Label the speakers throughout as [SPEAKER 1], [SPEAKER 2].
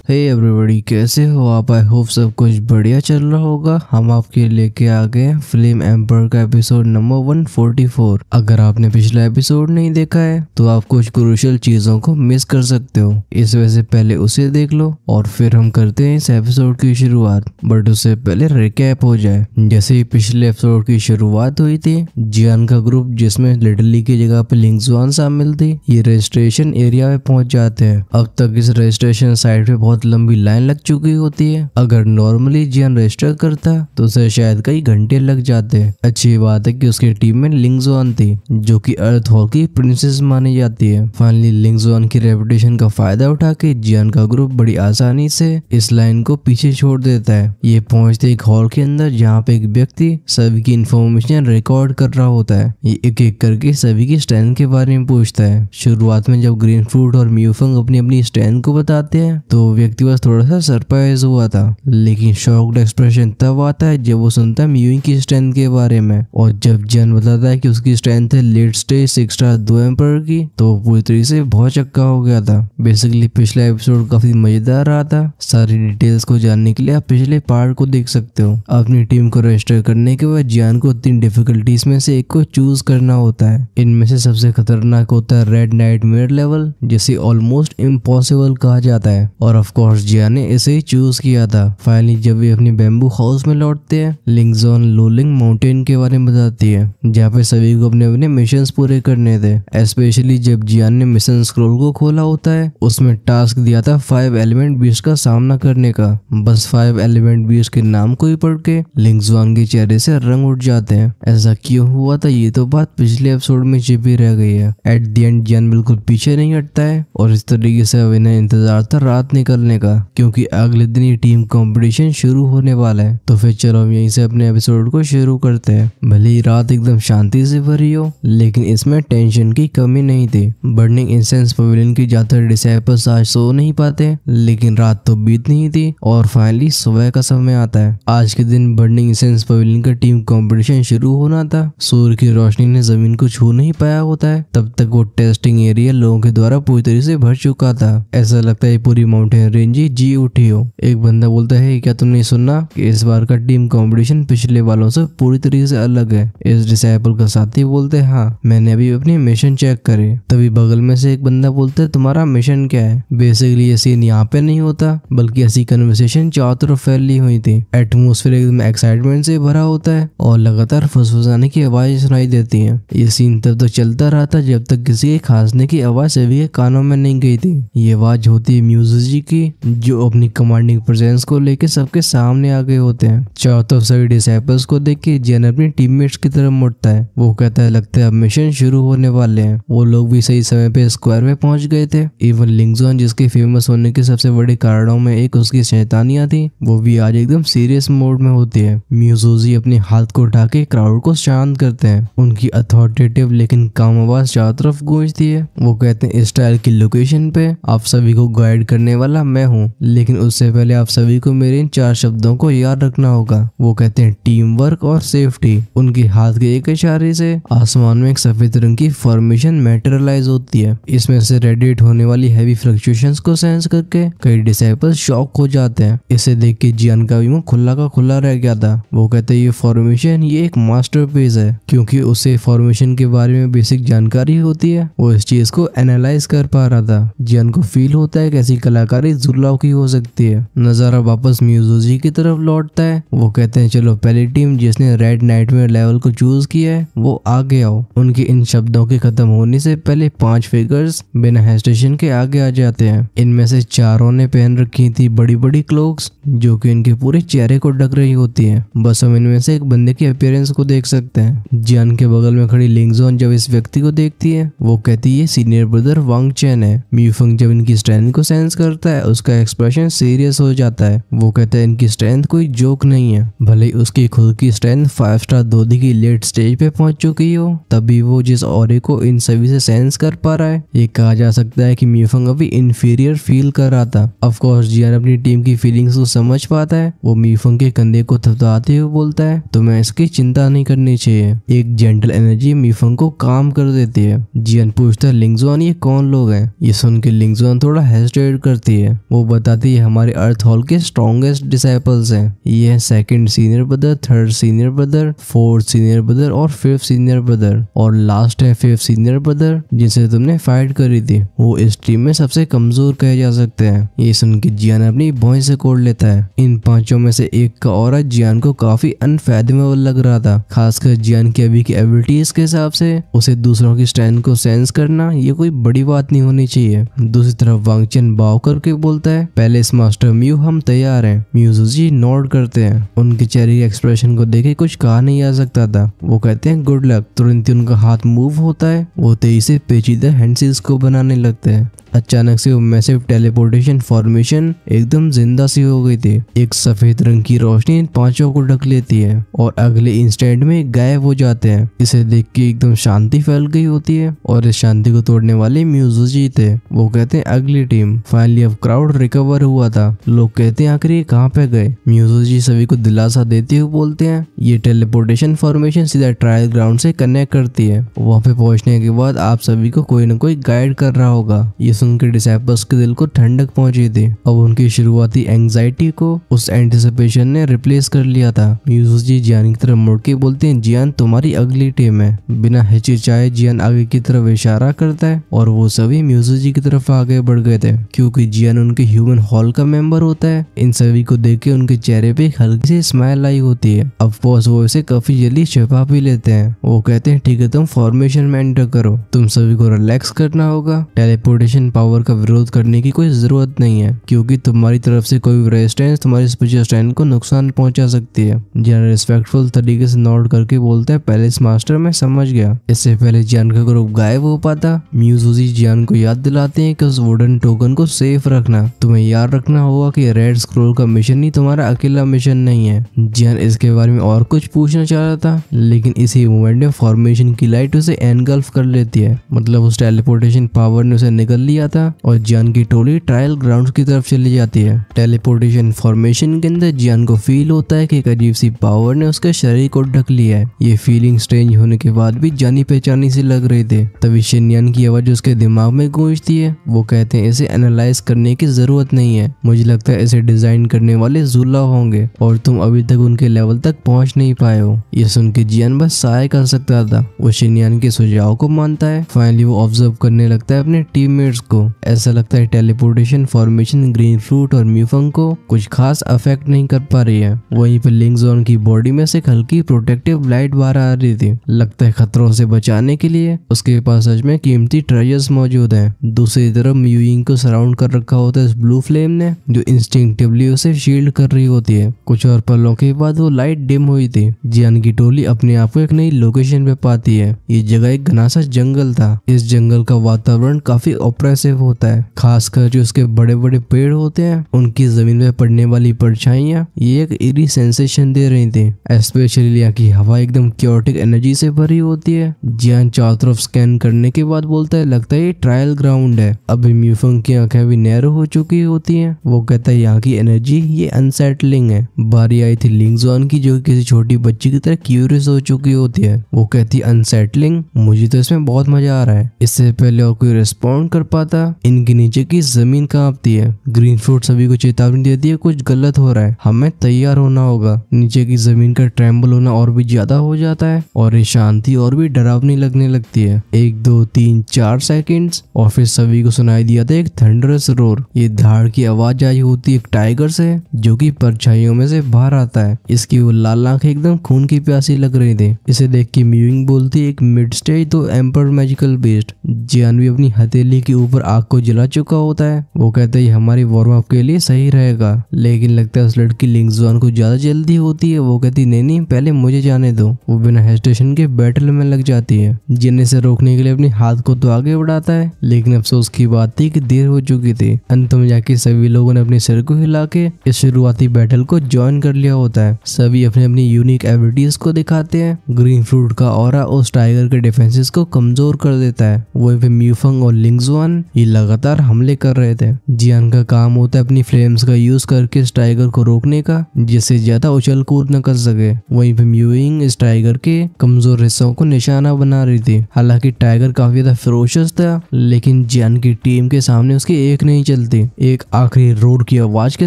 [SPEAKER 1] Hey everybody, कैसे हो आप? आई होप सब कुछ बढ़िया चल रहा होगा। हम आपके लेके आ गए हैं फ्लेम एम्पर का एपिसोड नंबर 144। अगर आपने पिछला एपिसोड नहीं देखा है तो आप कुछ क्रूशियल चीजों को मिस कर सकते हो, इस वजह से पहले उसे देख लो और फिर हम करते हैं इस एपिसोड की शुरुआत। बट उससे पहले रिकैप हो जाए। जैसे ही पिछले एपिसोड की शुरुआत हुई थी, जियान का ग्रुप जिसमें लिटरली की जगह पे लिंगजुआन शामिल थी, ये रजिस्ट्रेशन एरिया में पहुंच जाते हैं। अब तक इस रजिस्ट्रेशन साइट पे बहुत लंबी लाइन लग चुकी होती है। अगर नॉर्मली जियान रजिस्टर करता तो उसे शायद कई घंटे लग जाते। अच्छी बात है कि उसकी टीम में लिंगजुआन थी, जो कि अर्थ हॉल की प्रिंसेस मानी जाती है। फाइनली लिंगजुआन की रेपुटेशन का फायदा उठा के जियान का ग्रुप बड़ी आसानी से इस लाइन को पीछे छोड़ देता है। ये पहुंचते एक हॉल के अंदर, जहाँ पे एक व्यक्ति सभी की इंफॉर्मेशन रिकॉर्ड कर रहा होता है। ये एक एक करके सभी की स्ट्रेंथ के बारे में पूछता है। शुरुआत में जब ग्रीन फ्रूट और म्यूफंग अपनी अपनी स्ट्रेंथ को बताते हैं तो व्यक्ति बस थोड़ा सा सरप्राइज हुआ था, लेकिन शॉक्ड एक्सप्रेशन तब आता है जब वो सुनता है म्यूइंग की स्ट्रेंथ के बारे में। और जब जियान बताता है कि उसकी स्ट्रेंथ है लेट स्टेज 6 स्टार 2 एम्पर की, तो पूरी तरीके से बहुत चक्का हो गया था। बेसिकली पिछला एपिसोड काफी मजेदार रहा था। सारी डिटेल्स को जानने के लिए आप पिछले पार्ट को देख सकते हो। अपनी टीम को रजिस्टर करने के बाद जियान को 3 डिफिकल्टीज में से एक को चूज करना होता है। इनमें से सबसे खतरनाक होता है रेड नाइटमेयर लेवल, जिसे ऑलमोस्ट इम्पॉसिबल कहा जाता है, और ऑफ कोर्स जियान ने इसे ही चूज किया था। फाइनली जब वे अपनी बैम्बू हाउस में लौटते हैं, लिंगजुआन लोलिंग माउंटेन के बारे में बताती है, जहाँ पे सभी को अपने अपने मिशन पूरे करने थे। स्पेशली जब जियान ने मिशन स्क्रॉल को खोला होता है, उसमें टास्क दिया था 5 एलिमेंट बीस्ट का सामना करने का। बस 5 एलिमेंट बीस्ट के नाम को ही पढ़ के लिंगजुआन के चेहरे से रंग उठ जाते हैं। ऐसा क्यों हुआ था, ये तो बात पिछले एपिसोड में छिपी रह गई है। एट द एंड जियान बिल्कुल पीछे नहीं हटता है, और इस तरीके से अब इन्हें इंतजार था रात निकलने का, क्योंकि अगले दिन ही टीम कंपटीशन शुरू होने वाला है। तो फिर चलो हम यहीं से अपने एपिसोड को शुरू करते हैं। भले ही रात एकदम शांति से भरी हो, लेकिन इसमें टेंशन की कमी नहीं थी। बर्निंग इंसेंस पवेलियन की ज्यादातर डिसाइपल्स आज सो नहीं पाते, लेकिन रात तो बीत नहीं थी और फाइनली सुबह का समय आता है। आज के दिन बर्निंग इंसेंस पवेलियन का टीम कंपटीशन शुरू होना था। सूर्य की रोशनी ने जमीन को छू नहीं पाया होता है, तब तक वो टेस्टिंग एरिया लोगों के द्वारा पूरी तरह से भर चुका था। ऐसा लगता है पूरी माउंटेन रेंज ही जी उठी हो। एक बंदा बोलता है, क्या तुमने सुना कि इस बार का टीम कंपटीशन पिछले वालों से पूरी तरीके से अलग है? इस डिसाइपल का साथी बोलते हैं, हाँ मैंने अभी अपनी मिशन चेक करे। तभी बगल में से एक बंदा बोलता है, तुम्हारा मिशन क्या है? बेसिकली ये सीन यहाँ पे नहीं होता, बल्कि ऐसी कन्वर्सेशन चारों तरफ फैली हुई थी। एटमोस्फेयर एकदम एक्साइटमेंट से भरा होता है और लगातार फुसफुसाने की आवाज सुनाई देती है। ये सीन तब तक चलता रहा था जब तक किसी के खांसने की आवाज सभी के कानों में नहीं गई थी। ये आवाज होती है म्यूजिजी की, जो अपनी कमांडिंग प्रेजेंस को लेकर सबके सामने आ गए होते हैं। चारों तरफ सभी डिसाइपल्स को देख के जियान अपनी टीममेट्स की तरफ मुड़ता है। वो कहता है, लगता है अब मिशन शुरू होने वाले हैं। वो लोग भी सही समय पे स्क्वायर में पहुंच गए थे। इवन लिंगजुआन, जिसके फेमस होने के सबसे बड़े कारणों में एक उसकी शैतानियां थी, वो भी आज एकदम सीरियस मोड में होती है। म्यूजिजी अपने हाथ को उठा के क्राउड को शांत करते हैं। उनकी अथॉरिटेटिव लेकिन काम आवाज चारों तरफ गूंजती है। वो कहते हैं, इस टाइल की लोकेशन पे आप सभी को गाइड करने वाला मैं हूँ, लेकिन उससे पहले आप सभी को मेरे इन 4 शब्दों को याद रखना होगा। वो कहते हैं, टीम वर्क और सेफ्टी। उनके हाथ के एक इशारे से आसमान में एक सफेद रंग की फॉर्मेशन मैटेरियलाइज होती है। इसमें से रेडिएट होने वाली हैवी फ्लक्चुएशंस को सेंस करके कई डिसाइपल्स शॉक हो जाते हैं। इसे देख के जियान का भी मुंह खुला का खुला रह गया था। वो कहते हैं, ये फॉर्मेशन ये एक मास्टरपीस है, क्योंकि उसे फॉर्मेशन के बारे में बेसिक जानकारी होती है। वो इस चीज को एनालाइज कर पा रहा था। जियान को फील होता है कि ऐसी कलाकारी जुर्लाव की हो सकती है। नजारा वापस म्यूजिजी की तरफ लौटता है। वो कहते हैं, चलो पहली टीम जिसने रेड नाइटमेयर लेवल को चूज किया है वो आगे आओ। उनके इन शब्दों के खत्म होने से पहले 5 फिगर्स बिना हेजिटेशन के आगे आ जाते हैं। इनमें से 4 ने पहन रखी थी बड़ी बड़ी क्लोक्स, जो कि इनके पूरे चेहरे को ढक रही होती है। बस हम इनमें से एक बंदे की अपीयरेंस को देख सकते हैं। जियान के बगल में खड़ी लिंगजुआन जब इस व्यक्ति को देखती है, वो कहती है, सीनियर ब्रदर वांग चेन है। म्यूफंग जब इनकी स्ट्रेंथ को सेंस करता है, उसका एक्सप्रेशन सीरियस हो जाता है। वो कहता है, इनकी स्ट्रेंथ कोई जोक नहीं है। भले ही उसकी खुद की स्ट्रेंथ 5 स्टार 2 की लेट स्टेज पे पहुंच चुकी हो, तभी वो जिस ऑरे को इन सभी से सेंस कर पा रहा है, ये कहा जा सकता है कि म्यूफंग अभी इंफीरियर फील कर रहा था। ऑफ कोर्स जियान अपनी टीम की फीलिंग्स को समझ पाता है। वो म्यूफंग के कंधे को थपथपाते हुए बोलता है, तुम्हें इसकी चिंता नहीं करनी चाहिए। एक जेंटल एनर्जी म्यूफंग को काम कर देती है। जियान पूछता है, लिंगजुआन ये कौन लोग हैं? ये सुन के लिंगजुआन थोड़ा हेजिटेट करती है। वो बताती है हमारे अर्थ हॉल के स्ट्रॉन्गेस्ट डिसाइपल्स हैं। ये है second senior brother, third senior brother, fourth senior brother और फिफ्थ सीनियर ब्रदर, और लास्ट है फिफ्थ सीनियर ब्रदर जिनसे तुमने फाइट करी थी। वो इस टीम में सबसे कमजोर कहे जा सकते हैं। ये सुन के जियान अपनी भौं से कोड़ लेता है। इन पांचों में से एक का ऑरा जियान को काफी अनफेथमेबल लग रहा था, खासकर जियान की अभी की एबिलिटीज के हिसाब से। उसे दूसरों की स्ट्रेंथ को सेंस करना ये कोई बड़ी बात नहीं होनी चाहिए। दूसरी तरफ वांगचन बाव करके बोलता है, पैलेस मास्टर म्यू हम तैयार हैं। म्यूजी नोट करते हैं। उनके चेहरे के एक्सप्रेशन को देखे कुछ कहा नहीं जा सकता था। वो कहते हैं गुड लक। तुरंत ही उनका हाथ मूव होता है। वो तेजी से पेचीदा हैंडसील्स को बनाने लगते हैं। अचानक से वो मैसिव टेलीपोर्टेशन फॉर्मेशन एकदम जिंदा सी हो गई थी। एक सफेद रंग की रोशनी इन पांचों को ढक लेती है और अगले इंस्टेंट में गायब हो जाते हैं। इसे देख के एकदम शांति फैल गई होती है और इस शांति को तोड़ने वाले म्यूजी थे। वो कहते हैं अगली टीम। फाइनली अब क्राउड रिकवर हुआ था। लोग कहते हैं आखिर ये कहाँ पे गए। म्यूजी सभी को दिलासा देते हुए बोलते हैं ये टेलीपोर्टेशन फॉर्मेशन सीधा ट्रायल ग्राउंड से कनेक्ट करती है। वहाँ पे पहुंचने के बाद आप सभी को कोई न कोई गाइड कर रहा होगा। ये उनके डिसाइपल्स के दिल को ठंडक पहुंची थी। अब उनकी शुरुआती एंजाइटी को उस एंटिसिपेशन ने रिप्लेस कर लिया था। म्यूजी जियान की तरफ मुड़ के बोलते हैं जियान तुम्हारी अगली टीम है। बिना हिचकिचाए जियान आगे की तरफ इशारा करता है और वो सभी म्यूजी की तरफ आगे बढ़ गए थे। क्योंकि जियान उनके ह्यूमन हॉल का मेंबर होता है। इन सभी को देख के उनके चेहरे पे एक हल्की सी स्माइल आई होती है। अब बॉस वो इसे काफी जल्दी छिपा भी लेते हैं। वो कहते हैं ठीक है तुम फॉर्मेशन में एंटर करो। तुम सभी को रिलैक्स करना होगा। टेलीपोर्टेशन पावर का विरोध करने की कोई जरूरत नहीं है क्योंकि तुम्हारी तरफ से कोई रेजिस्टेंस तुम्हारी स्पेशल स्ट्रेंथ को नुकसान पहुंचा सकती है। जियान रिस्पेक्टफुल तरीके से नोट करके बोलता है पैलेस मास्टर मैं समझ गया। इससे पहले जियान का ग्रुप गायब हो पाता, म्यूजी जियान को याद दिलाते हैं कि उस वुडन टोकन को सेफ रखना। तुम्हें याद रखना होगा कि रेड स्क्रोल का मिशन ही तुम्हारा अकेला मिशन नहीं है। जियान इसके बारे में और कुछ पूछना चाह रहा था लेकिन इसी मोमेंट में फॉर्मेशन की लाइट उसे एनगल्फ कर लेती है। मतलब उस टेलीपोर्टेशन पावर ने उसे निकल लिया था और जियान की टोली ट्रायल ग्राउंड की तरफ चली जाती है। टेलीपोर्टेशन फॉर्मेशन के अंदर जियान को फील होता है कि एक अजीब सी पावर ने उसके शरीर को ढक लिया है। ये फीलिंग स्ट्रेंज होने के बाद भी जानी पहचानी सी लग रही थी। तभी शिनयान की आवाज उसके दिमाग में गूंजती है। वो कहते हैं इसे एनालाइज करने की जरूरत नहीं है। मुझे लगता है इसे डिजाइन करने वाले जुल्ला होंगे और तुम अभी तक उनके लेवल तक पहुंच नहीं पाए हो। ये सुन के जियान बस साय कर सकता था। वो शिनयान के सुझाव को मानता है। फाइनली वो ऑब्जर्व करने लगता है अपने टीममेट्स को। ऐसा लगता है टेलीपोर्टेशन फॉर्मेशन ग्रीन फ्रूट और म्यूफंग को कुछ खास अफेक्ट नहीं कर पा रही है। वहीं पर लिंगजॉन की बॉडी में से एक हल्की प्रोटेक्टिव लाइट बाहर आ रही थी। लगता है खतरों से बचाने के लिए उसके पास सच में कीमती ट्रेजर्स मौजूद हैं। दूसरी तरफ म्यूइंग को सराउंड कर रखा होता है इस ब्लू फ्लेम ने जो इंस्टिंक्टिवली उसे शील्ड कर रही होती है। कुछ और पलों के बाद वो लाइट डिम हुई थी। जियान की टोली अपने आप को एक नई लोकेशन पे पाती है। ये जगह एक घना सा जंगल था। इस जंगल का वातावरण काफी ऑप्रेसिव होता है, खासकर जो उसके बड़े बड़े पेड़ होते हैं उनकी जमीन पे पड़ने वाली परछाइयां ये एक इरी सेंसेशन दे रही थी। स्पेशली यहाँ की हवा एकदम क्योटिक एनर्जी से भरी होती है। जियान चारों तरफ स्कैन करने के बाद बोलता है लगता है ये ट्रायल ग्राउंड है। अभी म्यूफंग की आंखें भी नैरो हो चुकी होती हैं। वो कहता है यहाँ की एनर्जी ये अनसेटलिंग है। बारी आई थी लिंगजॉन की जो किसी छोटी बच्ची की तरह क्यूरियस हो चुकी होती है। वो कहती है अनसेटलिंग, मुझे तो इसमें बहुत मजा आ रहा है। इससे पहले और कोई रिस्पॉन्ड कर पाता इनके नीचे की जमीन कांपती है। ग्रीन फ्रूट सभी को चेतावनी देती है कुछ गलत हो रहा है, हमें तैयार होना होगा। नीचे की जमीन का ट्रेम्बल होना और भी ज्यादा हो जाता है और ये शांति और भी डरावनी लगने लगती है। 1 2 3 4 सेकंड्स और फिर सभी को सुनाई दिया था एक थंडरस रोर। ये धाड़ की आवाज आई होती एक टाइगर से जो कि परछाइयों में से बाहर आता है। इसकी वो लाल आंखें एकदम खून की प्यासी लग रही थी। इसे देख के म्यूइंग बोलती एक मिड स्टेज तो एम्पर मैजिकल बेस्ट। जियान भी अपनी हथेली के ऊपर आग को जला चुका होता है। वो कहता है हमारी वार्म अप के लिए सही रहेगा, लेकिन लगता है उस लड़की लिंगजॉन को ज्यादा जल्दी होती है। वो कहती नहीं पहले मुझे जाने दो। वो बिना हेजिटेशन के बैटल में लग जाती है। जिन से रोकने के लिए अपने हाथ को तो आगे बढ़ाता है लेकिन अफसोस की बात थी कि देर हो चुकी थी। अंत में जाके सभी लोगों ने अपने सिर को हिला के इस शुरुआती बैटल को ज्वाइन कर लिया होता है। सभी अपनी अपनी यूनिक एबिलिटीज को दिखाते हैं। ग्रीन फ्रूट का ऑरा उस टाइगर के डिफेंसेस को कमजोर कर देता है। वहीं पे म्यूफंग और लिंगजॉन कारण ये लगातार हमले कर रहे थे। जियान का काम होता है अपनी फ्लेम्स का यूज करके इस टाइगर को रोकने का, जिससे ज्यादा उछल कूद न कर सके। वहीं पे म्यूइंग इस टाइगर के कमजोर हिस्सों को निशाना बना रही थी। हालांकि टाइगर काफी ज्यादा फेरोशियस था, लेकिन जियान की टीम के सामने उसकी एक नहीं चलती। एक आखिरी रोड की आवाज के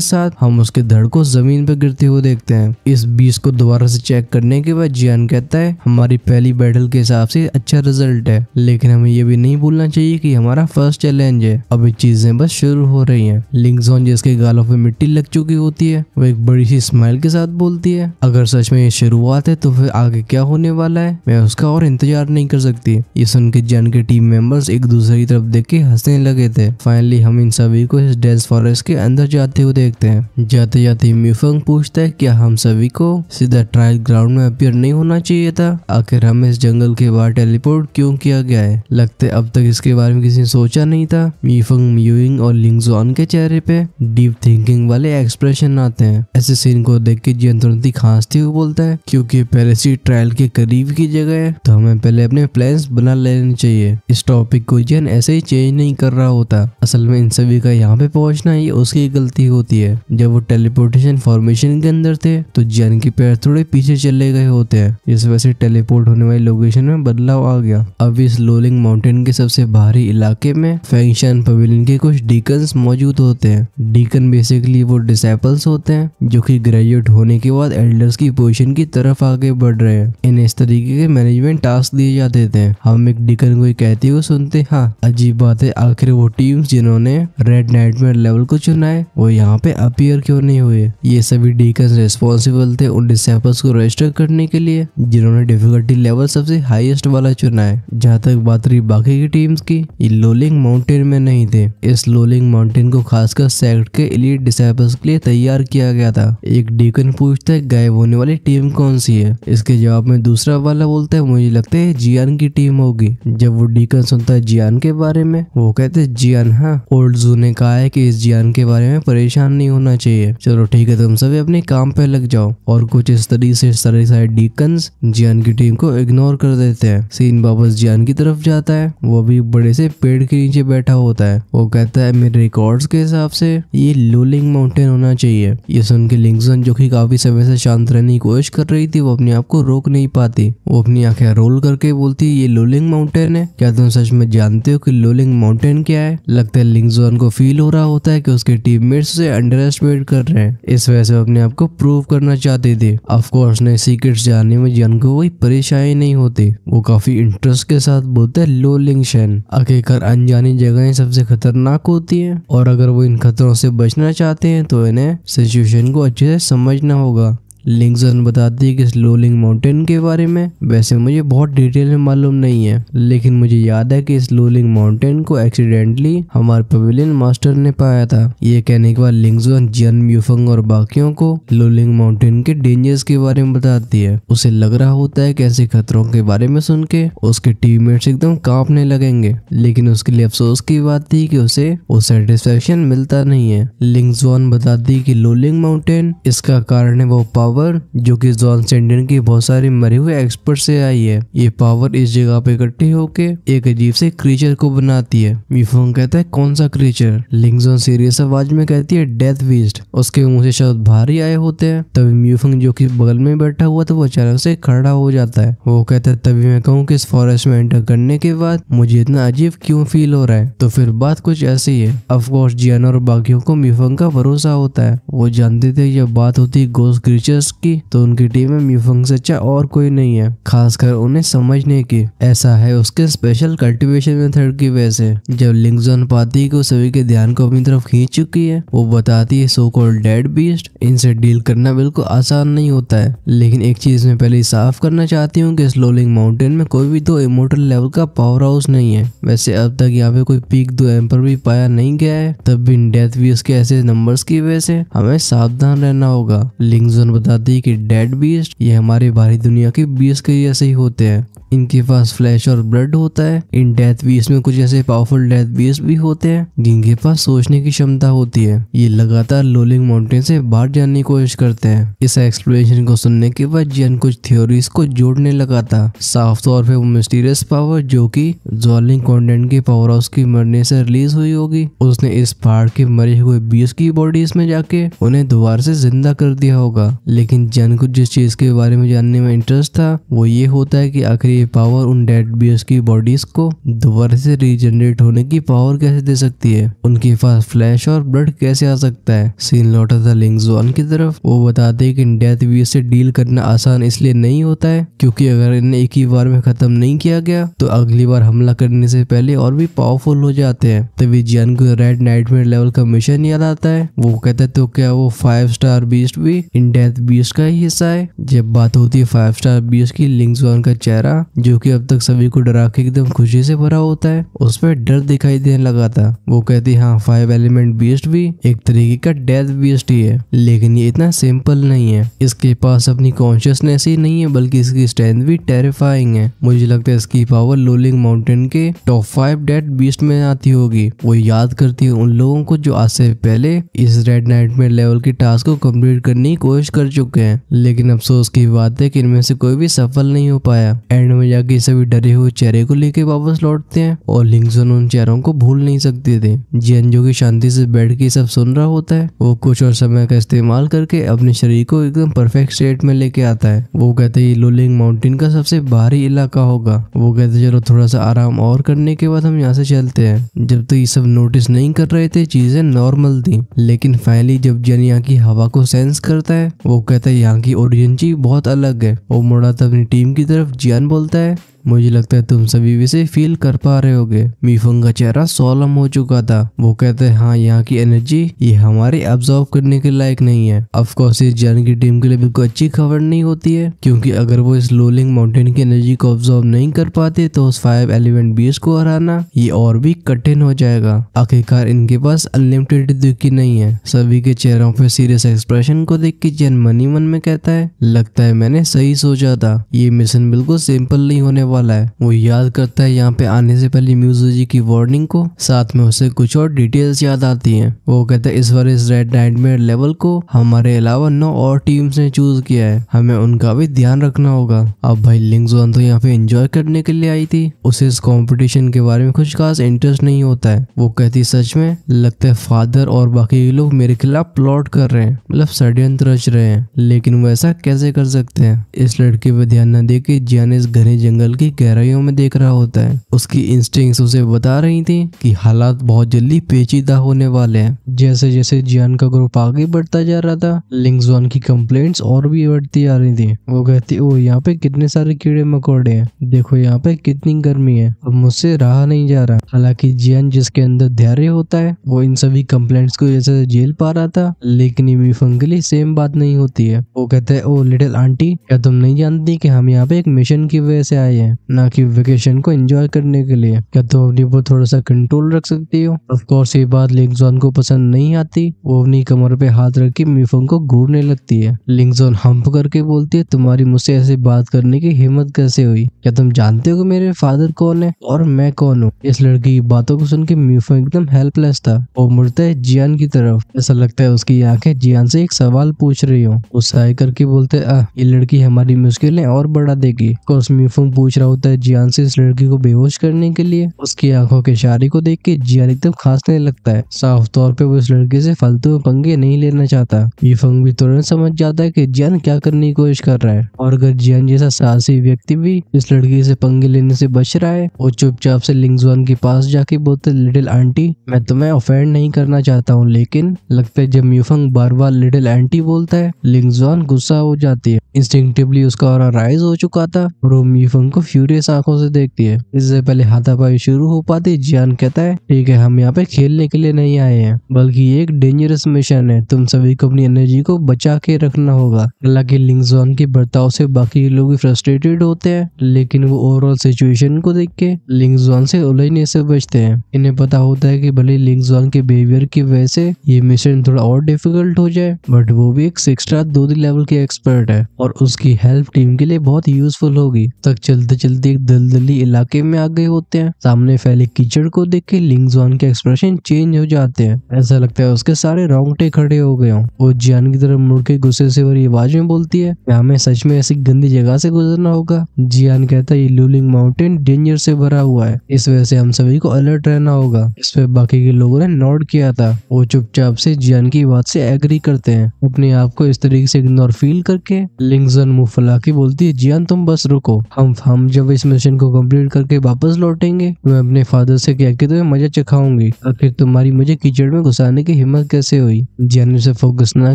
[SPEAKER 1] साथ हम उसके धड़ को जमीन पर गिरते हुए देखते हैं। इस बीच को दोबारा से चेक करने के बाद जियान कहता है हमारी पहली बैटल के हिसाब से अच्छा रिजल्ट है, लेकिन हमें ये भी नहीं भूलना चाहिए कि हमारा फर्स्ट चैलेंज है। अभी चीजें बस शुरू हो रही हैं। लिंगजॉन जिसके गालों पे मिट्टी लग चुकी होती है, वो एक बड़ी सी स्माइल के साथ बोलती है अगर सच में ये शुरुआत है तो फिर आगे क्या होने वाला है मैं उसका और इंतजार नहीं कर सकती। ये सुन के जियान के टीम मेंबर्स एक दूसरे की तरफ देख के हंसने लगे थे। फाइनली हम इन सभी को इस डेंस फॉरेस्ट के अंदर जाते हुए देखते हैं। जाते जाते म्यूफंग पूछता है क्या हम सभी को सीधा ट्रायल ग्राउंड में अपीयर नहीं होना चाहिए था? आखिर हमें इस जंगल के बाहर टेलीपोर्ट क्यों किया गया है? लगता है अब तक इसके बारे में किसी ने सोचा नहीं था। म्यूफंग म्यूइंग और लिंगजॉन के चेहरे पे डीप थिंकिंग वाले एक्सप्रेशन आते हैं। ऐसे सीन को देख के जियान तुरंत ही खांसते हुए बोलता है क्योंकि पहले से ट्रायल के करीब की जगह है तो हमें पहले अपने प्लान्स बना लेने चाहिए। इस टॉपिक को जियान ऐसे ही चेंज नहीं कर रहा होता। असल में इन सभी का यहाँ पे पहुंचना ये उसकी गलती होती है। जब वो टेलीपोर्टेशन फॉर्मेशन के अंदर थे तो जियान के पैर थोड़े पीछे चले गए होते हैं, जिस वजह से टेलीपोर्ट होने वाली लोकेशन में बदलाव आ गया। अब इस लोलिंग माउंटेन के सबसे बाहरी इलाके में फेंगशान पवेलियन के कुछ डीकन्स मौजूद होते हैं। डीकन बेसिकली वो डिसेपल्स होते हैं जो कि ग्रेजुएट होने के बाद एल्डर्स की पोजीशन की तरफ आगे बढ़ रहे हैं। इन्हें इस तरीके के मैनेजमेंट टास्क दिए जाते थे। हम एक डीकन को कहते हुए सुनते हाँ अजीब बात है, आखिर वो टीम्स जिन्होंने रेड नाइटमेयर लेवल को चुना है वो यहाँ पे अपीयर क्यों नहीं हुए? ये सभी डीकन रिस्पॉन्सिबल थे उन डिसेपल्स को रजिस्टर करने के लिए जिन्होंने डिफिकल्टी लेवल सबसे हाईएस्ट वाला चुना है। जहाँ तक बात रही बाकी की टीम्स की, ये लोलिंग माउंटेन में नहीं थे। इस लोलिंग माउंटेन को खासकर सेक्ट के एलीट डिसेपल्स के लिए तैयार किया गया था। एक डीकन पूछता है गायब होने वाली टीम कौन सी है? इसके जवाब में दूसरा वाला बोलता है मुझे लगता है जियान की टीम होगी। जब वो डीकन सुनता है जियान के बारे में, वो कहते हैं जियान हाँ, ओल्ड जू ने कहा है कि इस जियान के बारे में परेशान नहीं होना चाहिए। चलो ठीक है, तुम सभी अपने काम पे लग जाओ। और कुछ इस तरीके से सारे डीकन्स जियान की टीम को इग्नोर कर देते हैं। सीन वापस जियान की तरफ जाता है। वो भी बड़े से पेड़ के नीचे बैठा होता है। वो कहता है मेरे रिकॉर्ड्स के हिसाब से ये लोलिंग माउंटेन होना चाहिए। ये सुन के लिंगजॉन जो कि काफी समय से शांत रहने की कोशिश कर रही थी, वो अपने आप को रोक नहीं पाती। वो अपनी आंखें रोल करके बोलती ये लोलिंग माउंटेन है? क्या तुम सच में जानते हो कि लोलिंग माउंटेन क्या है? लगता है लिंगजॉन को फील हो रहा होता है कि उसके टीममेट्स उसे अंडर एस्टिमेट कर रहे हैं। इस वजह से अपने आप को प्रूव करना चाहते थे। ऑफ कोर्स नए सीक्रेट्स जानने में जियान को कोई परेशानी नहीं होती। वो काफी इंटरेस्ट के साथ बोलते हैं लोलिंग शेन। आखिरकार अनजानी जगहें सबसे खतरनाक होती हैं और अगर वो इन खतरों से बचना चाहते हैं तो इन्हें सिचुएशन को अच्छे से समझना होगा। लिंगजॉन बताती है कि इस लोलिंग माउंटेन के बारे में वैसे मुझे बहुत डिटेल में मालूम नहीं है, लेकिन मुझे याद है कि इस लोलिंग माउंटेन को एक्सीडेंटली हमारे पवेलियन मास्टर ने पाया था। ये कहने के बाद लिंगजॉन जियान, म्यूफंग और बाकियों को लोलिंग माउंटेन के डेंजर्स के बारे में बताती है। उसे लग रहा होता है कि ऐसे खतरों के बारे में सुन के उसके टीममेट्स एकदम कांपने लगेंगे, लेकिन उसके लिए अफसोस की बात थी कि उसे वो सेटिस्फेक्शन मिलता नहीं है। लिंगजॉन बताती है कि लोलिंग माउंटेन इसका कारण है वो पावर जो कि जॉन सेंडन की बहुत सारे मरे हुए एक्सपर्ट से आई है। ये पावर इस जगह पे इकट्ठी होके एक अजीब से क्रीचर को बनाती है। म्यूफंग कहता है कौन सा क्रीचर? लिंगजॉन सीरियस आवाज में कहती है डेथ बीस्ट। उसके मुंह से शब्द भारी आए होते हैं। तभी म्यूफंग जो कि बगल में बैठा हुआ था वो अचानक से खड़ा हो जाता है। वो कहता है तभी मैं कहूँ कि इस फॉरेस्ट में एंटर करने के बाद मुझे इतना अजीब क्यों फील हो रहा है? तो फिर बात कुछ ऐसी है। ऑफकोर्स जियान और बाकियों को म्यूफंग का भरोसा होता है। वो जानते थे जब बात होती है गोस्ट क्रीचर्स की तो उनकी टीम में म्यूफंग से अच्छा और कोई नहीं है, खासकर उन्हें समझने की। ऐसा है उसके स्पेशल कल्टीवेशन मेथड की वजह से। जब लिंगजॉन पाती है कि वो सभी के ध्यान को अपनी तरफ खींच चुकी है, वो बताती है सो कॉल्ड डेड बीस्ट इनसे डील करना बिल्कुल आसान नहीं होता है। लेकिन एक चीज मैं पहले ही साफ करना चाहती हूँ कि इस लोलिंग माउंटेन में कोई भी दो इमोर्टल लेवल का पावर हाउस नहीं है। वैसे अब तक यहाँ पे कोई पीक 2 एम्पर भी पाया नहीं गया है, तब भी डेथ बीस्ट के ऐसे नंबर्स की वजह से हमें सावधान रहना होगा। लिंगजॉन बताती है कि डेड बीस्ट ये हमारी बाहरी दुनिया के बीस्ट के जैसे ही होते हैं। इनके पास फ्लैश और ब्लड होता है। इन डेथ बीस्ट में कुछ ऐसे पावरफुल डेथ बीस्ट भी होते हैं जिनके पास सोचने की क्षमता होती है। ये लगातार लोलिंग माउंटेन से बाहर जाने की कोशिश करते हैं। इस एक्सप्लेनेशन को सुनने के बाद जियान कुछ थ्योरीज को जोड़ने लगा था। साफ तौर पे वो मिस्टीरियस पावर जो कि ज्वालिंग कॉन्टेंट के पावर हाउस की मरने से रिलीज हुई होगी, उसने इस पहाड़ के मरे हुए बीस्ट की बॉडीज में जाके उन्हें दोबारा से जिंदा कर दिया होगा। लेकिन जियान को जिस चीज के बारे में जानने में इंटरेस्ट था वो ये होता है कि आखिर ये पावर उन डेड बीस्ट की बॉडीज को दोबारा से रीजनरेट होने की पावर कैसे दे सकती है, उनके पास फ्लैश और ब्लड कैसे आ सकता है। सीन लौटा था लिंग जुआन की तरफ। वो बताते हैं कि डेथ बीस्ट से डील करना आसान इसलिए नहीं होता है क्योंकि अगर इन्हें एक ही बार में खत्म नहीं किया गया तो अगली बार हमला करने से पहले और भी पावरफुल हो जाते हैं। तभी जियान को रेड नाइटमेयर लेवल का मिशन याद आता है। वो कहता है तो क्या वो 5 स्टार बीस्ट भी इन डेथ बीस्ट का ही हिस्सा है। जब बात होती है 5 स्टार बीस्ट की, लिंग जुआन का चेहरा जो कि अब तक सभी को डरा के एकदम खुशी से भरा होता है, उस पर डर दिखाई देने लगा था। वो कहती हाँ 5 एलिमेंट बीस्ट भी एक तरीके का डेथ बीस्ट ही है, लेकिन ये इतना सिंपल नहीं है। इसके पास अपनी कॉन्शियसनेस ही नहीं है बल्कि इसकी स्ट्रेंथ भी टेरिफाइंग है। मुझे लगता है इसकी पावर लोलिंग माउंटेन के टॉप 5 डेड बीस्ट में आती होगी। वो याद करती है उन लोगों को जो आज से पहले इस रेड नाइटमेयर लेवल के टास्क को कंप्लीट करने की कोशिश कर चुके हैं, लेकिन अफसोस की बात है कि इनमें से कोई भी सफल नहीं हो पाया। एंड में जाके सभी डरे हुए चेहरे को लेके वापस लौटते हैं और लिंग जुआन उन चेहरों को भूल नहीं सकते थे। जियान जो कि शांति से बैठ के सब सुन रहा होता है, वो कुछ और समय का इस्तेमाल करके अपने शरीर को एकदम परफेक्ट स्टेट में लेके आता है। वो कहते हैं ये लोलिंग माउंटेन का सबसे बाहरी इलाका होगा। वो कहते चलो थोड़ा सा आराम और करने के बाद हम यहाँ से चलते हैं। जब तो ये सब नोटिस नहीं कर रहे थे चीजें नॉर्मल थी, लेकिन फाइनली जब जियान यहाँ की हवा को सेंस करता है, वो कहता है यहाँ की ओरिजिन चीज बहुत अलग है। वो मुड़ा था अपनी टीम की तरफ। जियान बोलता है मुझे लगता है तुम सभी इसे फील कर पा रहे होगे। मीफंग का चेहरा सोलम हो चुका था। वो कहते हैं हाँ यहाँ की एनर्जी ये हमारे अब्सॉर्ब करने के लायक नहीं है। ऑफ कोर्स इस जियान की टीम के लिए बिल्कुल अच्छी खबर नहीं होती है क्योंकि अगर वो इस लोलिंग माउंटेन की एनर्जी को अब्सॉर्ब नहीं कर पाते तो उस 5 एलिमेंट बीस्ट को हराना ये और भी कठिन हो जाएगा। आखिरकार इनके पास अनलिमिटेड दुखी नहीं है। सभी के चेहरों पे सीरियस एक्सप्रेशन को देख के जियान मनी मन में कहता है लगता है मैंने सही सोचा था, ये मिशन बिल्कुल सिंपल नहीं होने वाला है। वो याद करता है यहाँ पे आने से पहले म्यूजिक की वार्निंग को, साथ में उसे कुछ और डिटेल्स याद आती हैं। वो कहता है इस बार इस रेड नाइटमेयर लेवल को हमारे अलावा 9 और टीम्स ने चूज किया है, हमें उनका भी ध्यान रखना होगा। अब भाई लिंग जुआन तो यहाँ पे एंजॉय करने के लिए आई थी, उसे इस कंपटीशन के बारे में कुछ खास इंटरेस्ट नहीं होता है। वो कहती सच में लगता है फादर और बाकी लोग मेरे खिलाफ प्लॉट कर रहे हैं, मतलब षड्यंत्र रच रहे हैं, लेकिन वो ऐसा कैसे कर सकते हैं। इस लड़के पे ध्यान न देके जियान इस घने जंगल की गहराइयों में देख रहा होता है। उसकी इंस्टिंक्ट्स उसे बता रही थी कि हालात बहुत जल्दी पेचीदा होने वाले हैं। जैसे जैसे जियान का ग्रुप आगे बढ़ता जा रहा था, लिंग जुआन की कंप्लेंट्स और भी बढ़ती आ रही थी। वो कहती ओ यहाँ पे कितने सारे कीड़े मकोड़े हैं, देखो यहाँ पे कितनी गर्मी है, अब मुझसे रहा नहीं जा रहा। हालांकि जियान जिसके अंदर धैर्य होता है वो इन सभी कंप्लेंट्स को जैसे झेल पा रहा था, लेकिन मीफंग के लिए सेम बात नहीं होती है। वो कहते हैं ओ लिटिल आंटी, क्या तुम नहीं जानती कि हम यहाँ पे एक मिशन की वजह से आए हैं, ना कि वेकेशन को एंजॉय करने के लिए। क्या तुम अपने ऊपर थोड़ा सा कंट्रोल रख सकती हो। ऑफ कोर्स ये बात लिंग जुआन को पसंद नहीं आती। वो अपनी कमर पे हाथ रख के मीफंग को घूरने लगती है। लिंग जुआन हम्प करके बोलती है तुम्हारी मुझसे ऐसे बात करने की हिम्मत कैसे हुई, क्या तुम जानते हो कि मेरे फादर कौन है और मैं कौन हूँ। इस लड़की की बातों को सुन के मीफंग एकदम हेल्पलेस था। वो मुड़ता है जियान की तरफ, ऐसा लगता है उसकी आंखें जियान से एक सवाल पूछ रही हो। गुस्सा करके बोलते ये लड़की हमारी मुश्किलें और बढ़ा देगी। कोर्स मीफंग पूछ रहा होता है जियान से इस लड़की को बेहोश करने के लिए। उसकी आंखों के इशारे को देख के जियान एकदम खांसने लगता है। साफ तौर पे वो इस लड़के से फालतू पंगे नहीं लेना चाहता। मीफंग भी तुरंत समझ जाता है कि जियान क्या करने की कोशिश कर रहा है, और अगर जियान जैसा साहसी व्यक्ति भी इस लड़की से पंगे लेने से बच रहा है, वो चुपचाप से लिंग जुआन के पास जाके बोलते लिटिल आंटी मैं तुम्हें ऑफेंड नहीं करना चाहता हूँ, लेकिन लगता है जब मीफंग बार बार लिटिल आंटी बोलता है लिंग जुआन गुस्सा हो जाती है। इंस्टिंक्टिवली उसका ऑरा राइज हो चुका था और वो मीफंग को फ्यूरियस आंखों से देखती है। इससे पहले हाथापाई शुरू हो पाती जियान कहता है ठीक है हम यहाँ पे खेलने के लिए नहीं आए हैं, बल्कि ये एक डेंजरस मिशन है, तुम सभी को अपनी एनर्जी को बचा के रखना होगा। हालांकि लिंग जुआन के बर्ताव से बाकी लोग भी फ्रस्ट्रेटेड होते हैं, लेकिन वो ओवरऑल सिचुएशन को देख के लिंग जुआन से उलझने से बचते हैं। इन्हें पता होता है कि भले लिंग जुआन के बिहेवियर की वजह से ये मिशन थोड़ा और डिफिकल्ट हो जाए, बट वो भी एक 6 स्टार 2D लेवल के एक्सपर्ट है और उसकी हेल्प टीम के लिए बहुत यूजफुल होगी। तक चलते चलते चलते एक दलदली इलाके में आ गए होते हैं। सामने फैले कीचड़ को देख के लिंग जुआन के एक्सप्रेशन चेंज हो जाते हैं। ऐसा लगता है उसके सारे रोंगटे खड़े हो गए हों। वो जियान की तरफ मुड़ के गुस्से से भरी आवाज में बोलती है, क्या हमें सच में ऐसी गंदी जगह से गुजरना होगा? जियान कहता है, ये लूलिंग माउंटेन डेंजर से भरा हुआ है, इस वजह से हम सभी को अलर्ट रहना होगा। इस पे बाकी के लोगों ने नोट किया था। वो चुपचाप से जियान की बात से एग्री करते हैं। अपने आप को इस तरीके से इग्नोर फील करके लिंग जुआन मुंह फुला के बोलती है, जियान तुम बस रुको, हम जब इस मिशन को कंप्लीट करके वापस लौटेंगे मैं अपने फादर से कह के तुम्हें मजा चखाऊंगी। आखिर तुम्हारी मुझे कीचड़ में घुसाने की हिम्मत कैसे हुई? जियान उसे फोकस न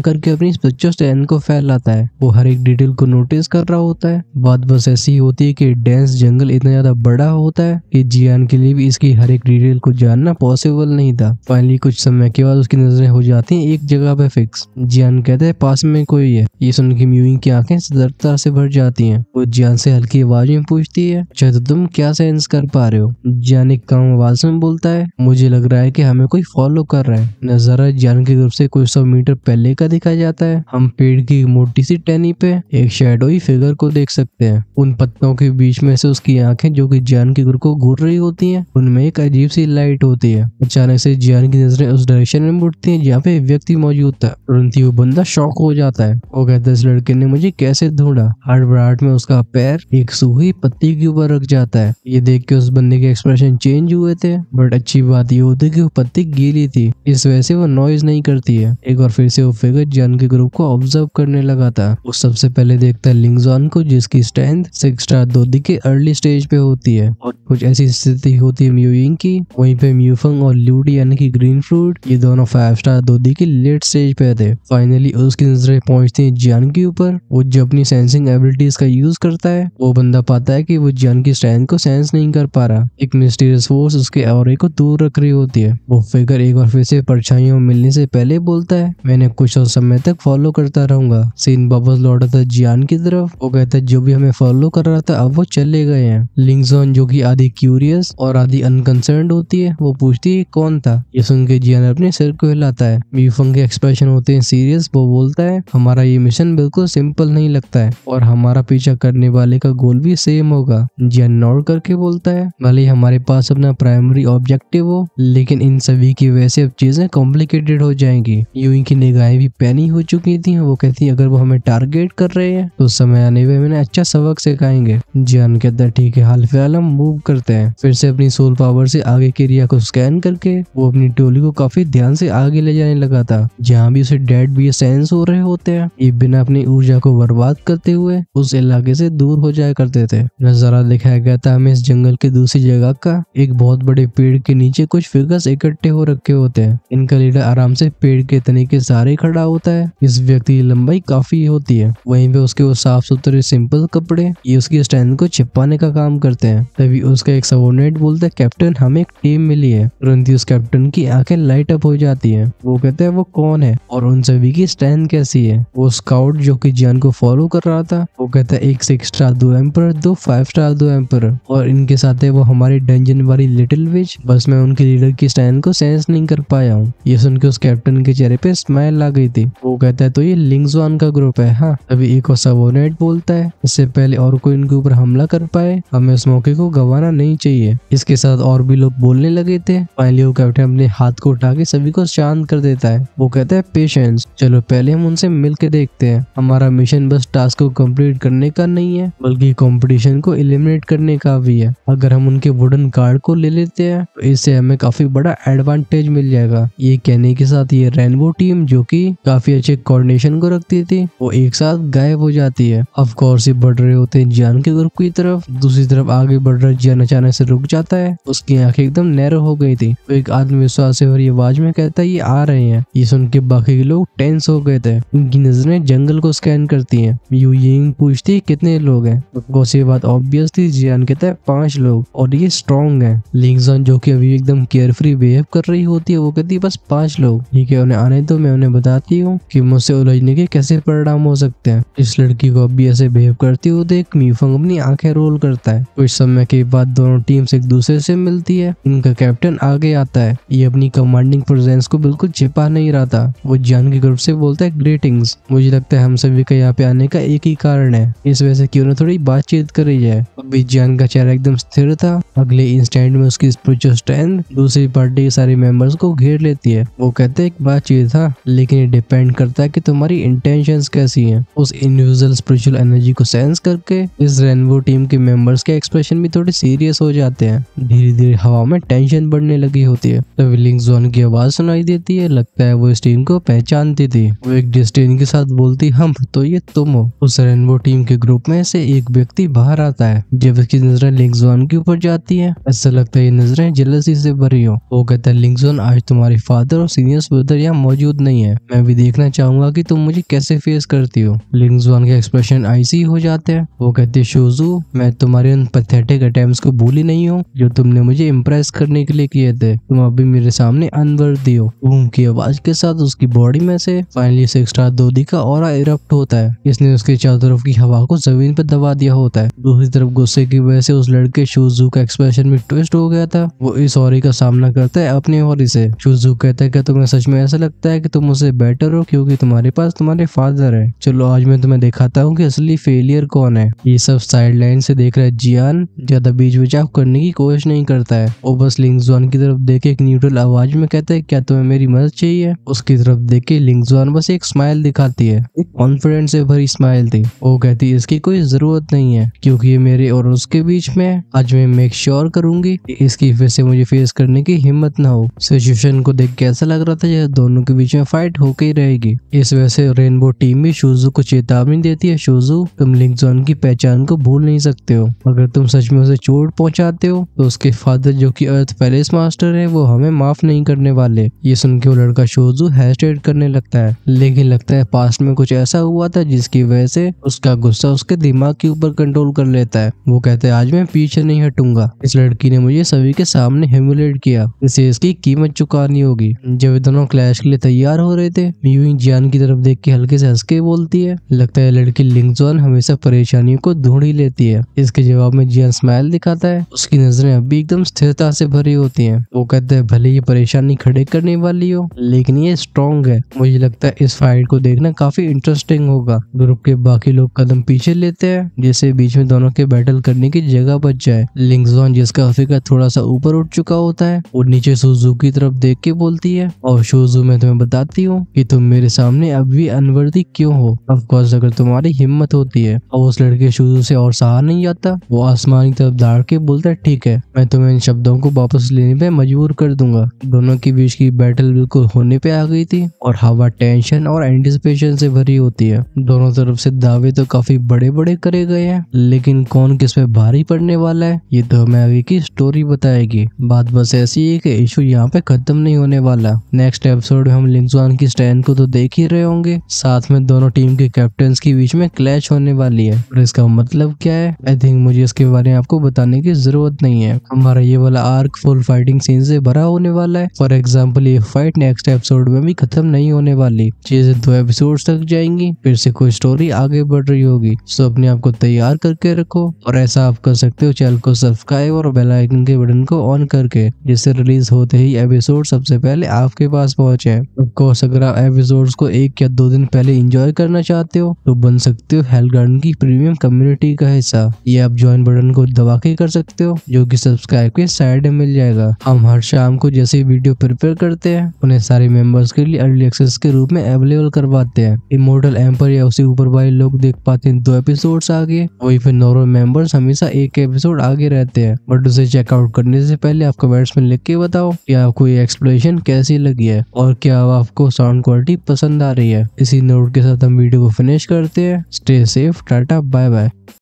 [SPEAKER 1] करके अपनी पिक्चर स्टैंड को फैलाता है। वो हर एक डिटेल को नोटिस कर रहा होता है। बात बस ऐसी होती है कि डेंस जंगल इतना ज्यादा बड़ा होता है कि जियान के लिए भी इसकी हर एक डिटेल को जानना पॉसिबल नहीं था। फाइनली कुछ समय के बाद उसकी नजरें हो जाती हैं एक जगह पे फिक्स। जियान कहता है, पास में कोई है। ये सुन के म्यूइंग की आंखें सतर्कता से भर जाती हैं। वो जियान से हल्की आवाज में पूछती है, अच्छा तो तुम क्या सेंस कर पा रहे हो? जियान एक काम आवाज में बोलता है, मुझे लग रहा है कि हमें कोई फॉलो कर रहा है। नजारा जियान के ग्रुप से कुछ 100 मीटर पहले का दिखाया जाता है। हम पेड़ की मोटी सी टहनी पे एक शैडोई फिगर को देख सकते हैं। उन पत्तों के बीच में से उसकी आंखें जो कि जियान के ग्रुप को घूर रही होती हैं, उनमें एक अजीब सी लाइट होती है। अचानक से जियान की नजरें उस डायरेक्शन में मुड़ती हैं जहाँ पे व्यक्ति मौजूद था। तुरंत ही वो बंदा शॉक हो जाता है। वो कहता है, इस लड़के ने मुझे कैसे ढूंढा? हड़बड़ाहट में उसका पैर एक सूखी पत्ती के ऊपर रख जाता है। ये देख के उस बंदे के एक्सप्रेशन चेंज हुए थे, बट अच्छी बात ये होती है कि वो पत्ती गीली थी, इस वजह से वो नॉइज नहीं करती है। एक बार फिर से वो फिगर जियान के ग्रुप को ऑब्जर्व करने लगा था। वो सबसे पहले देखता है लिंग जुआन को, जिसकी स्ट्रेंथ 6 स्टार दोदी के अर्ली स्टेज पे होती है और कुछ ऐसी स्थिति होती है म्यूइंग की। वहीं पे म्यूफंग और ल्यूडी यानी कि ग्रीन फ्रूट, ये दोनों 5 स्टार दोदी की लेट स्टेज पे थे। फाइनली उसकी नजरें पहुंचती है जियान के ऊपर। वो जब अपनी सेंसिंग एबिलिटीज का यूज करता है, वो बंदा पाता है कि वो जियान की स्ट्रेंथ को सेंस नहीं कर पा रहा। एक मिस्टीरियस फोर्स उसके ऑरे को दूर रख रही होती है। वो फिगर एक बार फिर से परछाइयों मिलने से पहले बोलता है, मैंने कुछ और समय तक फॉलो करता रहूंगा। सीन वापस लौटा था जियान की तरफ। वो कहता है, जो भी हमें फॉलो कर रहा था अब वो चले गए हैं। लिंग जुआन जो कि आधी क्यूरियस और आधी अनकंसर्न्ड होती है, वो पूछती है कौन था। ये सुन के जियान अपने सिर को हिलाता है। म्यूफंग के एक्सप्रेशन होते हैं सीरियस। वो बोलता है, हमारा ये मिशन बिल्कुल सिंपल नहीं लगता है और हमारा पीछा करने वाले का गोल भी सेम होगा। जियान नोट करके बोलता है, भले हमारे पास अपना प्राइमरी ऑब्जेक्टिव हो, लेकिन इन सभी की वजह से अब चीजें कॉम्प्लिकेटेड हो जाएंगी। यूं की निगाहें भी पैनी हो चुकी थी। वो कहती है, अगर वो हमें टारगेट कर रहे हैं तो समय आने में मैंने अच्छा सबक सिखाएंगे। जियान कहता है, ठीक है, हाल फिलहाल हम मूव करते हैं। फिर से अपनी सोल पावर से आगे के एरिया को स्कैन करके वो अपनी टोली को काफी ध्यान से आगे ले जाने लगा था। जहाँ भी उसे डेड भी सेंस हो रहे होते हैं, ये बिना अपनी ऊर्जा को बर्बाद करते हुए उस इलाके से दूर हो जाया करते थे। नजारा दिखाया गया था हमें इस जंगल के दूसरी जगह का। एक बहुत बड़े पेड़ के नीचे कुछ फिगर्स इकट्ठे हो रखे होते हैं। इनका लीडर आराम से पेड़ के तने के सहारे खड़ा होता है। इस व्यक्ति की लंबाई काफी होती है। वहीं पे उसके वो साफ सुथरे सिंपल कपड़े ये उसकी स्ट्रेंथ को छिपाने का काम करते हैं। तभी उसका एक सबऑर्डिनेट बोलता है, कैप्टन हमें एक टीम मिली है। तुरंत ही उस कैप्टन की आंखें लाइट अप हो जाती हैं। वो कहते हैं, वो कौन है और उन सभी की स्ट्रेंथ कैसी है? वो स्काउट जो कि जियान को फॉलो कर रहा था, वो कहता है, एक 6 स्टार 2 एम्पर, 2 5 स्टार 2 एम्पर और इनके साथ है वो हमारी डंजन वाली लिटिल विच। बस मैं उनके लीडर की स्ट्रेंथ को सेंस नहीं कर पाया हूँ। ये सुन के उस कैप्टन के चेहरे पे स्माइल आ गई थी। वो कहता है, तो ये लिंग जुआन का ग्रुप है। हाँ, अभी एक और सबऑर्डिनेट बोलता है, इससे पहले और कोई इनके ऊपर हमला कर पाए, हमें उस मौके को गंवाना नहीं चाहिए। इसके साथ और भी लोग बोलने लगे थे। फाइनली वो कैप्टन अपने हाथ को उठा के सभी को शांत कर देता है। वो कहता है, पेशेंस, चलो पहले हम उनसे मिल के देखते हैं। हमारा मिशन बस टास्क को कंप्लीट करने का नहीं है, बल्कि कंपटीशन को एलिमिनेट करने का भी है। अगर हम उनके वुडन कार्ड को ले लेते हैं तो इससे हमें काफी बड़ा एडवांटेज मिल जाएगा। ये कहने के साथ ये रेनबो टीम जो कि काफी अच्छे कोऑर्डिनेशन को रखती थी, वो एक साथ गायब हो जाती है। ऑफ कोर्स ये बढ़ रहे होते हैं जियान के ग्रुप की तरफ। दूसरी तरफ आगे बढ़ रहा जियान अचानक से रुक जाता है। उसकी आंखें एकदम नैरो हो गई थी। तो एक आत्मविश्वास से भरी आवाज में कहता है, ये आ रहे हैं। ये सुन के बाकी के लोग टेंस हो गए थे। उनकी नजरें जंगल को स्कैन करती हैं। यू यिंग पूछती है, कितने लोग हैं? ये बात ऑब्वियस थी। जियान कहता है, 5 लोग और ये स्ट्रॉन्ग है। लिंग जुआन जो कि अभी एकदम केयरफ्री बिहेव कर रही होती है, वो कहती है, बस 5 लोग। ठीक है, उन्हें आने दो, मैं उन्हें बताती हूँ कि मुझसे उलझने के कैसे परिणाम हो सकते हैं। इस लड़की को अभी ऐसे बिहेव करती हुए देख म्यूफंग अपनी आंखें रोल करता है। कुछ समय के बाद दोनों टीम्स एक दूसरे से मिलती है। इनका कैप्टन आगे आता है। ये अपनी कमांडिंग प्रेजेंस को बिल्कुल छिपा नहीं रहा था। वो जियान के ग्रुप से बोलता है, ग्रीटिंग्स, मुझे लगता है हम सभी का यहाँ पे आने का एक ही कारण है, इस वजह से क्यों ना थोड़ी बातचीत करी चली जाए। अभी जियान का चेहरा एकदम स्थिर था। अगले इंस्टेंट में उसकी स्पिरिचुअल स्ट्रेंथ दूसरी पार्टी के सारे मेंबर्स को घेर लेती है। वो कहते हैं एक बात चाहिए था, लेकिन ये डिपेंड करता है कि तुम्हारी इंटेंशंस कैसी हैं। उस इनविजिबल स्पिरिचुअल एनर्जी को सेंस करके इस रेनबो टीम के मेंबर्स के एक्सप्रेशन भी थोड़े सीरियस हो जाते हैं। धीरे धीरे हवा में टेंशन बढ़ने लगी होती है। तब लिंगजॉन की आवाज सुनाई देती है। लगता है वो इस टीम को पहचानती थी। वो एक डिस्डेन के साथ बोलती, हम तो ये तुम हो। उस रेनबो टीम के ग्रुप में से एक व्यक्ति बाहर आता है। जब उसकी नजरें लिंगजॉन के ऊपर जाती है, ऐसा लगता है ये नजरें जेलसी से भरी हो। वो कहता है, लिंगजॉन आज तुम्हारे फादर और सीनियर ब्रदर यहाँ मौजूद नहीं है। मैं भी देखना चाहूंगा कि तुम मुझे कैसे फेस करती हो। लिंगजॉन के एक्सप्रेशन ऐसी हो जाते हैं। वो कहते, शोजू, मैं तुम्हारे उन पैथेटिक अटेम्प्ट्स को भूली नहीं हूँ जो तुमने मुझे इम्प्रेस करने के लिए किए थे। तुम अभी मेरे सामने अनवर्दी हो। बूम की आवाज के साथ उसकी बॉडी में से फाइनली से एक्स्ट्रा दोदी का ऑरा इरप्ट होता है। इसने उसके चारों तरफ की हवा को जमीन पर दबा दिया होता है। दूसरी तरफ गुस्से की वजह से उस लड़के शोजू का एक्सप्रेशन भी ट्विस्ट हो गया था। वो इस ऑरे का सामना करता है अपने ऑरे से। शोजू कहता है कि तुम्हें सच में ऐसा लगता है कि तुम मुझसे बेटर हो क्योंकि तुम्हारे पास तुम्हारे फादर है। चलो आज मैं तुम्हें दिखाता हूँ कि असली फेलियर कौन है। ये सब साइडलाइन से देख रहा है जियान ज्यादा बीच बचाव करने की कोशिश नहीं करता है। वो बस लिंगजॉन की तरफ देख के एक न्यूट्रल आवाज में कहता है, क्या तुम्हें मेरी मदद चाहिए? उसकी तरफ देख के लिंगजॉन बस एक स्माइल दिखाती है। एक कॉन्फिडेंस से भरी स्माइल थी। वो कहती, इसकी कोई जरूरत नहीं है क्योंकि ये मेरे और उसके बीच में। आज मैं मेक श्योर करूंगी कि इसकी फिर से मुझे फेस करने की हिम्मत ना हो। सिचुएशन को देख के ऐसा लग रहा था जैसे दोनों के बीच में फाइट होके ही रहेगी। इस वजह से रेनबो टीम भी शोजू को चेतावनी देती है, शोजू तुम लिंगजॉन की पहचान को भूल नहीं सकते हो। अगर तुम सच में उसे चोट पहुंचाते हो तो उसके फादर जो कि अर्थ पैलेस मास्टर है वो हमें माफ नहीं करने वाले। ये सुन के वो लड़का शोजू हेजिटेट करने लगता है, लेकिन लगता है पास्ट में कुछ ऐसा हुआ था जिसकी वजह से उसका गुस्सा उसके दिमाग के ऊपर कंट्रोल कर लेता है। वो कहता है, आज मैं पीछे नहीं हटूंगा। इस लड़की ने मुझे सभी के सामने ह्यूमिलेट किया, इसे इसकी कीमत चुकानी होगी। जब ये दोनों क्लैश के लिए तैयार हो रहे थे, यूं जियान की तरफ देख के हल्के से हंस के बोलती है। लगता है लड़की लिंगजॉन हमेशा परेशानियों को ढूंढ ही लेती है। इसके जवाब में जियान स्माइल दिखाता है। उसकी नजरें अभी एकदम स्थिरता से भरी होती हैं। वो कहता है, भले ये परेशानी खड़े करने वाली हो लेकिन ये स्ट्रॉन्ग है। मुझे लगता है इस फाइट को देखना काफी इंटरेस्टिंग होगा। ग्रुप के बाकी लोग कदम पीछे लेते हैं जिससे बीच में दोनों के बैटल करने की जगह बच जाए। लिंगजॉन जिसका फिगर थोड़ा सा ऊपर उठ चुका होता है वो नीचे शोजू की तरफ देख के बोलती है, और शोजू मैं तुम्हें बताती हूँ कि तुम मेरे सामने अब भी अनवर्दी क्यों हो। ऑफकोर्स अगर तुम्हारी हिम्मत होती है। और उस लड़के शोजू से और सहा नहीं जाता। वो आसमान की तरफ दाड़ के बोलता है, ठीक है मैं तुम्हें इन शब्दों को वापस लेने पे मजबूर कर दूंगा। दोनों के बीच की बैटल बिल्कुल होने पे आ गई थी और हवा टेंशन और एंटिसिपेशन से भरी होती है। दोनों तरफ से दावे तो काफी बड़े बड़े करे गए हैं, लेकिन कौन किस पे भारी पड़ने वाला है ये तो हमें आगे की स्टोरी बताएगी। बात बस ऐसी है कि इशू यहाँ पे खत्म नहीं होने वाला। नेक्स्ट एपिसोड में हम लिंगजॉन की स्टैंड को तो देख ही रहे होंगे, साथ में दोनों टीम के कैप्टन के बीच में क्लैश होने वाली है। और इसका मतलब क्या है, आई थिंक मुझे इसके बारे में आपको बताने की जरूरत नहीं है। हमारा ये वाला आर्क फुल फाइटिंग सीन से भरा होने वाला है। फॉर एग्जाम्पल ये फाइट नेक्स्ट एपिसोड में भी खत्म नहीं होने वाली। चीजें 2 एपिसोड तक जाएंगी, फिर से कोई स्टोरी आगे बढ़ रही होगी। सो अपने आप को तैयार करके रखो, और ऐसा आप कर सकते हो चैनल को सब्सक्राइब और बेल आइकन के बटन को ऑन करके, जिससे रिलीज होते ही एपिसोड सबसे पहले आपके पास पहुंचे। ऑफ कोर्स अगर आप एपिसोड्स को 1 या 2 दिन पहले एंजॉय करना चाहते हो तो बन सकते हो हेल गार्डन की प्रीमियम कम्युनिटी का हिस्सा। ये आप ज्वाइन बटन को दबा के कर सकते हो, जो कि सब्सक्राइब के साइड में मिल जाएगा। हम हर शाम को जैसे वीडियो प्रिपेयर करते हैं उन्हें सारे मेंबर्स के लिए अर्ली एक्सेस के रूप में अवेलेबल करवाते हैं। इमोर्टल एम्पर या उससे ऊपर वाले लोग देख पाते हैं 2 एपिसोड्स आगे, वही फिर नॉर्मल मेंबर्स हमेशा 1 एपिसोड आगे रहते हैं। बट उसे चेकआउट करने से पहले आप कमेंट्स में लिख के बताओ कि आपको ये एक्सप्लेनेशन कैसी लगी है और क्या आपको साउंड क्वालिटी पसंद आ रही है। इसी नोट के साथ हम वीडियो को फिनिश करते हैं। Stay safe, tata, bye bye.